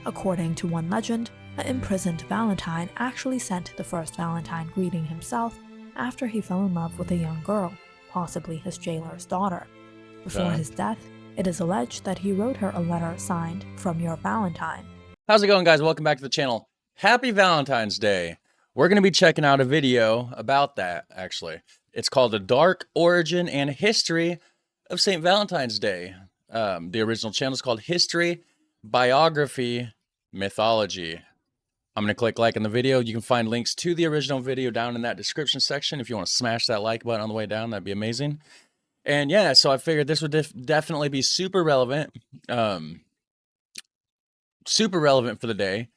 According to one legend, an imprisoned Valentine actually sent the first Valentine greeting himself after he fell in love with a young girl, possibly his jailer's daughter. Before his death, it is alleged that he wrote her a letter signed, "From your Valentine." How's it going, guys? Welcome back to the channel. Happy Valentine's Day. We're going to be checking out a video about that, actually. It's called The Dark Origin and History of St. Valentine's Day. The original channel is called History, Biography, Mythology. I'm going to click like in the video. You can find links to the original video down in that description section. If you want to smash that like button on the way down, that'd be amazing. And yeah, so I figured this would definitely be super relevant. Super relevant for the day.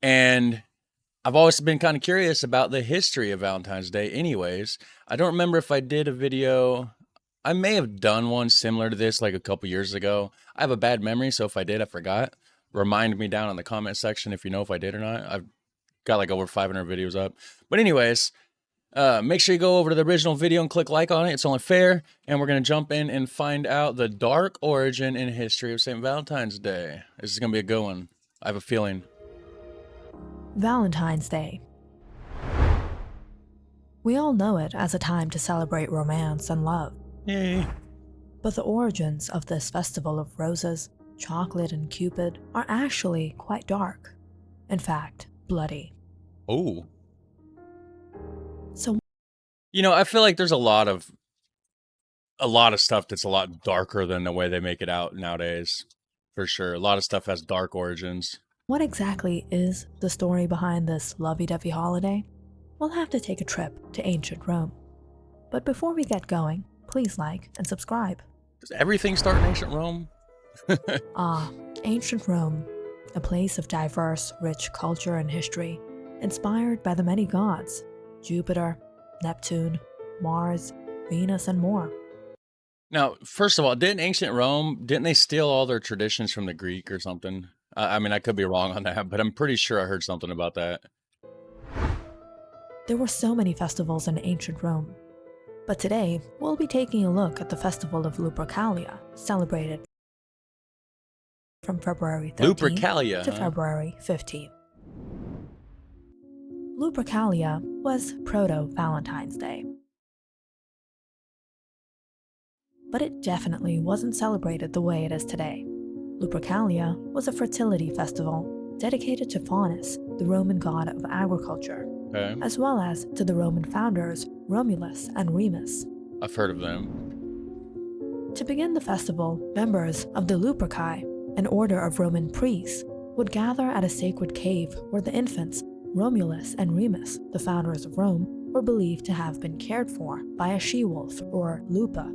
And I've always been kind of curious about the history of Valentine's Day anyways. I don't remember if I did a video. I may have done one similar to this like a couple years ago. I have a bad memory, so if I did, I forgot. Remind me down in the comment section if you know if I did or not. I've got like over 500 videos up. But anyways, make sure you go over to the original video and click like on it. It's only fair. And we're going to jump in and find out the dark origin and history of St. Valentine's Day. This is going to be a good one. I have a feeling. Valentine's Day. We all know it as a time to celebrate romance and love. Yay. But the origins of this festival of roses, chocolate, and Cupid are actually quite dark. In fact, bloody. Oh. So, you know, I feel like there's a lot of stuff that's a lot darker than the way they make it out nowadays. For sure. A lot of stuff has dark origins. what exactly is the story behind this lovey-dovey holiday? We'll have to take a trip to ancient Rome. But before we get going, please like and subscribe. Does everything start in ancient Rome? Ancient Rome, a place of diverse, rich culture and history, inspired by the many gods, Jupiter, Neptune, Mars, Venus, and more. Now, first of all, didn't they steal all their traditions from the Greek or something? I mean, I could be wrong on that, but I'm pretty sure I heard something about that. There were so many festivals in ancient Rome. But today, we'll be taking a look at the festival of Lupercalia, celebrated from February 13th to February 15th. Lupercalia was Proto-Valentine's Day. But it definitely wasn't celebrated the way it is today. Lupercalia was a fertility festival dedicated to Faunus, the Roman god of agriculture, as well as to the Roman founders Romulus and Remus. I've heard of them. To begin the festival, members of the Luperci, an order of Roman priests, would gather at a sacred cave where the infants Romulus and Remus, the founders of Rome, were believed to have been cared for by a she-wolf or lupa.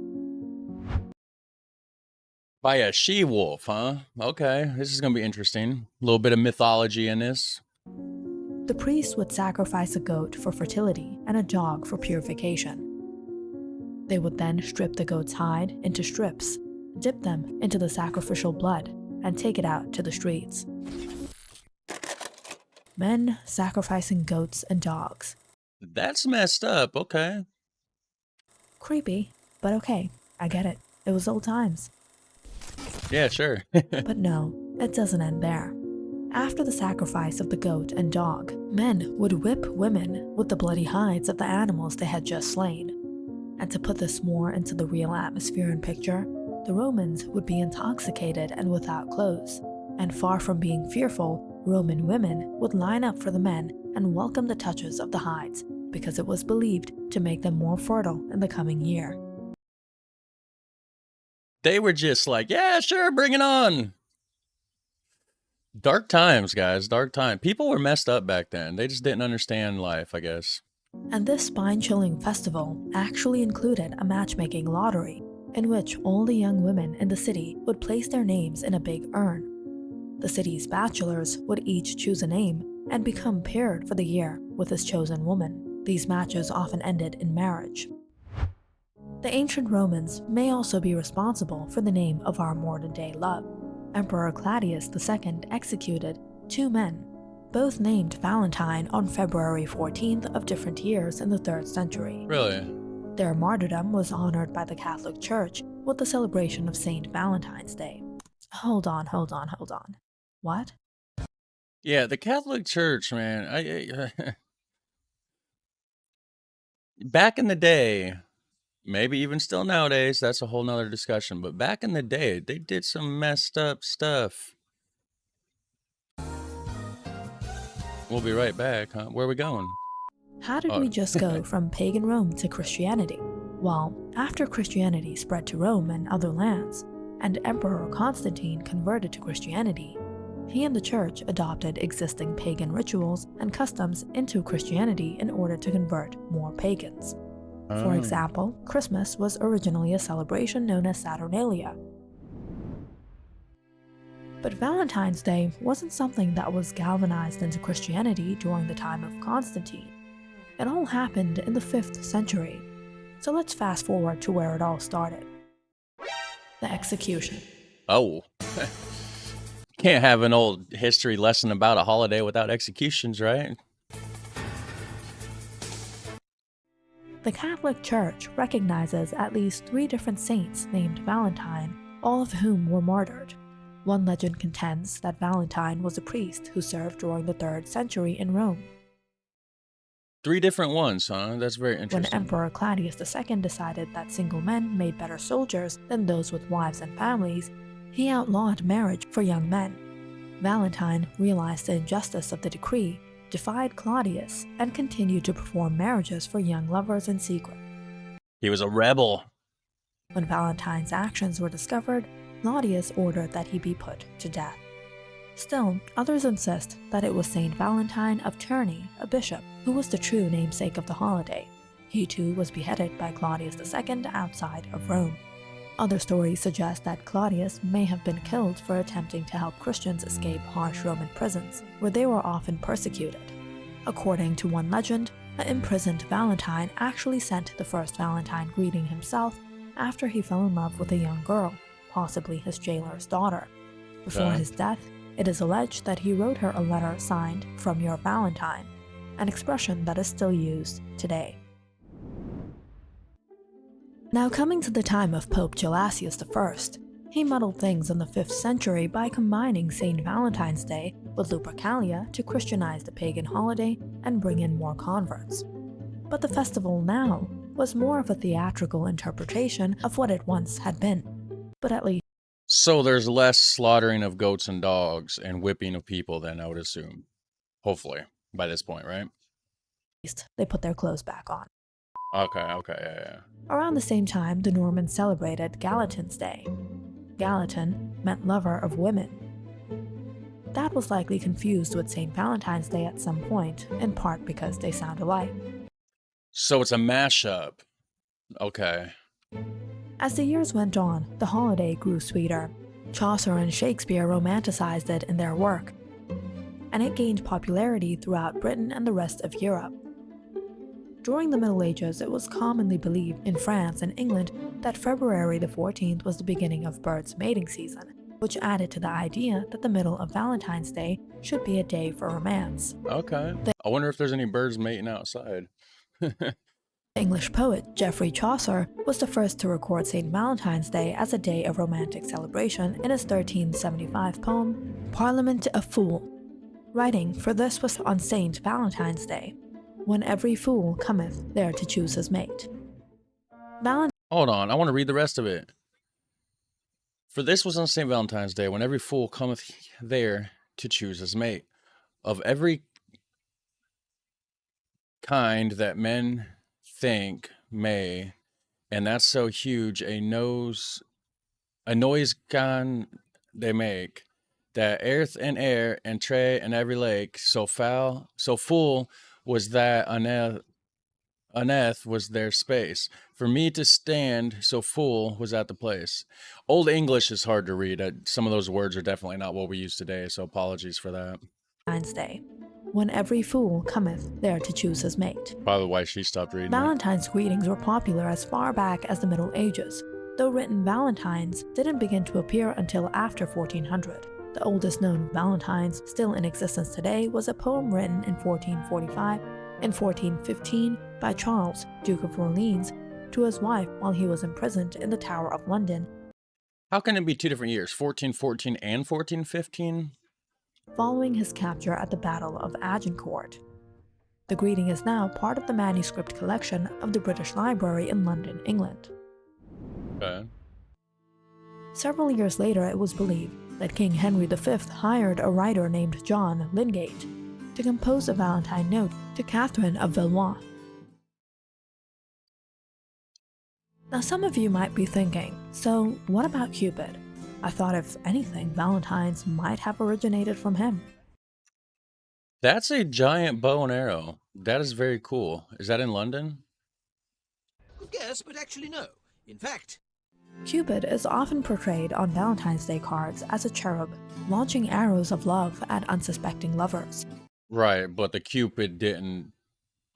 By a she-wolf, huh? Okay, this is going to be interesting. A little bit of mythology in this. The priests would sacrifice a goat for fertility and a dog for purification. They would then strip the goat's hide into strips, dip them into the sacrificial blood, and take it out to the streets. Men sacrificing goats and dogs. That's messed up, okay. Creepy, but okay, I get it. It was old times. Yeah, sure. But no, it doesn't end there. After the sacrifice of the goat and dog, men would whip women with the bloody hides of the animals they had just slain. And to put this more into the real atmosphere and picture, the Romans would be intoxicated and without clothes. And far from being fearful, Roman women would line up for the men and welcome the touches of the hides, because it was believed to make them more fertile in the coming year. They were just like, yeah, sure, bring it on. Dark times, guys, dark time. People were messed up back then. They just didn't understand life, I guess. And this spine-chilling festival actually included a matchmaking lottery, in which all the young women in the city would place their names in a big urn. The city's bachelors would each choose a name and become paired for the year with his chosen woman. These matches often ended in marriage. The ancient Romans may also be responsible for the name of our modern-day love. Emperor Claudius II executed 2 men, both named Valentine on February 14th of different years in the 3rd century. Really? Their martyrdom was honored by the Catholic Church with the celebration of St. Valentine's Day. Hold on. What? Yeah, the Catholic Church, man. Back in the day, maybe even still nowadays, that's a whole nother discussion. But back in the day, they did some messed up stuff. We'll be right back, huh? Where are we going? How did we Oh, just go from pagan Rome to Christianity? Well, after Christianity spread to Rome and other lands, and Emperor Constantine converted to Christianity, he and the church adopted existing pagan rituals and customs into Christianity in order to convert more pagans. For oh. example, Christmas was originally a celebration known as Saturnalia. But Valentine's Day wasn't something that was galvanized into Christianity during the time of Constantine. It all happened in the 5th century. So let's fast forward to where it all started. The execution. Oh. Can't have an old history lesson about a holiday without executions, right? The Catholic Church recognizes at least 3 different saints named Valentine, all of whom were martyred. One legend contends that Valentine was a priest who served during the 3rd century in Rome. 3 different ones, huh? That's very When interesting. Emperor Claudius II decided that single men made better soldiers than those with wives and families, he outlawed marriage for young men. Valentine realized the injustice of the decree, defied Claudius, and continued to perform marriages for young lovers in secret. He was a rebel. When Valentine's actions were discovered, Claudius ordered that he be put to death. Still, others insist that it was Saint Valentine of Terni, a bishop, who was the true namesake of the holiday. He too was beheaded by Claudius II outside of Rome. Other stories suggest that Claudius may have been killed for attempting to help Christians escape harsh Roman prisons, where they were often persecuted. According to one legend, an imprisoned Valentine actually sent the first Valentine greeting himself after he fell in love with a young girl, possibly his jailer's daughter. Before Okay. his death, it is alleged that he wrote her a letter signed "From Your Valentine," an expression that is still used today. Now coming to the time of Pope Gelasius I, he muddled things in the 5th century by combining St. Valentine's Day with Lupercalia to Christianize the pagan holiday and bring in more converts. But the festival now was more of a theatrical interpretation of what it once had been. But at least So there's less slaughtering of goats and dogs and whipping of people then, I would assume. Hopefully, by this point, right? they put their clothes back on. Okay, yeah. Around the same time, the Normans celebrated Galatine's Day. Gallatin meant lover of women. That was likely confused with St. Valentine's Day at some point, in part because they sound alike. So it's a mashup. Okay. As the years went on, the holiday grew sweeter. Chaucer and Shakespeare romanticized it in their work, and it gained popularity throughout Britain and the rest of Europe. During the Middle Ages, it was commonly believed in France and England that February the 14th was the beginning of birds' mating season, which added to the idea that the middle of Valentine's Day should be a day for romance. Okay. I wonder if there's any birds mating outside. English poet Geoffrey Chaucer was the first to record St. Valentine's Day as a day of romantic celebration in his 1375 poem, Parliament a Fool. Writing for this was on St. Valentine's Day, when every fool cometh there to choose his mate. Hold on, I want to read the rest of it. For this was on St. Valentine's Day, when every fool cometh there to choose his mate. Of every kind that men think may, and that's so huge a noise gone they make, that earth and air and tray and every lake, so foul, so full was that unneth was their space. For me to stand so full was at the place. Old English is hard to read. Some of those words are definitely not what we use today, so apologies for that. Valentine's Day, when every fool cometh there to choose his mate. Probably why she stopped reading it. Valentine's greetings were popular as far back as the Middle Ages, though written valentines didn't begin to appear until after 1400. The oldest known valentines still in existence today was a poem written in 1445 and 1415 by Charles, Duke of Orleans, to his wife while he was imprisoned in the Tower of London. How can it be 2 different years, 1414 and 1415? following his capture at the Battle of Agincourt. The greeting is now part of the manuscript collection of the British Library in London, England. Okay. Several years later, it was believed that King Henry V hired a writer named John Lingate to compose a Valentine note to Catherine of Valois. Now, some of you might be thinking, so what about Cupid? I thought if anything, Valentines might have originated from him. That's a giant bow and arrow. That is very cool. Is that in London? Good guess, but actually no. In fact, Cupid is often portrayed on Valentine's Day cards as a cherub, launching arrows of love at unsuspecting lovers. Right, but the Cupid didn't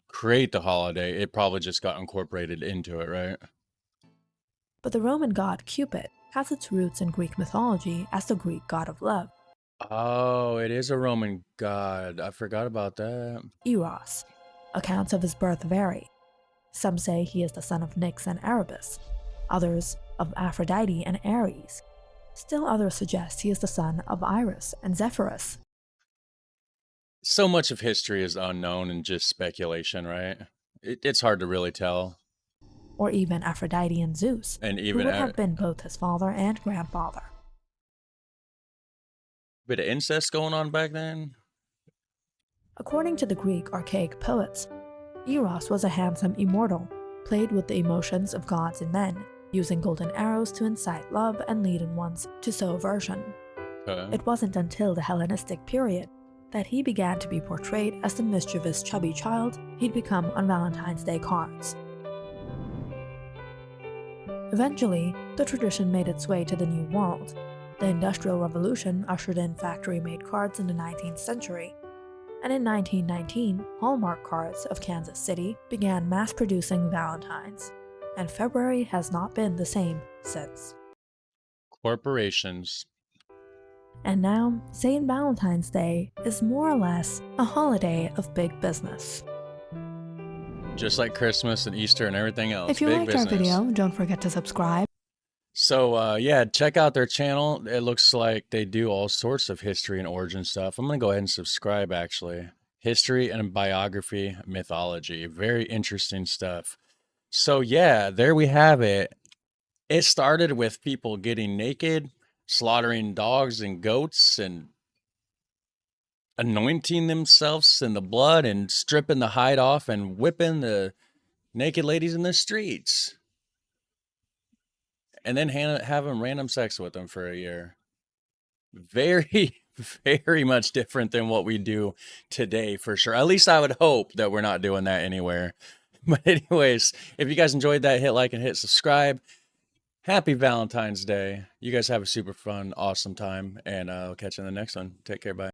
create the holiday. It probably just got incorporated into it, right? But the Roman god Cupid has its roots in Greek mythology as the Greek god of love, Oh, it is a Roman god. I forgot about that. Eros. Accounts of his birth vary. Some say he is the son of Nyx and Erebus, others of Aphrodite and Ares. Still others suggest he is the son of Iris and Zephyrus. So much of history is unknown and just speculation, right? It's hard to really tell. Or even Aphrodite and Zeus, And who even would have been both his father and grandfather. bit of incest going on back then. According to the Greek archaic poets, Eros was a handsome immortal, played with the emotions of gods and men, using golden arrows to incite love and lead in ones to sow aversion. Okay. It wasn't until the Hellenistic period that he began to be portrayed as the mischievous chubby child he'd become on Valentine's Day cards. Eventually, the tradition made its way to the New World. The Industrial Revolution ushered in factory-made cards in the 19th century, and in 1919, Hallmark Cards of Kansas City began mass-producing Valentines, and February has not been the same since. Corporations. And now, St. Valentine's Day is more or less a holiday of big business. Just like Christmas and Easter and everything else. If you Big liked business. our video, don't forget to subscribe. So, yeah, check out their channel. It looks like they do all sorts of history and origin stuff. I'm going to go ahead and subscribe, actually. History and biography, mythology. Very interesting stuff. So, yeah, there we have it. It started with people getting naked, slaughtering dogs and goats, and anointing themselves in the blood and stripping the hide off and whipping the naked ladies in the streets. And then having random sex with them for a year. Very, very much different than what we do today, for sure. At least I would hope that we're not doing that anywhere. But anyways, if you guys enjoyed that, hit like and hit subscribe. Happy Valentine's Day. You guys have a super fun, awesome time. And I'll catch you in the next one. Take care. Bye.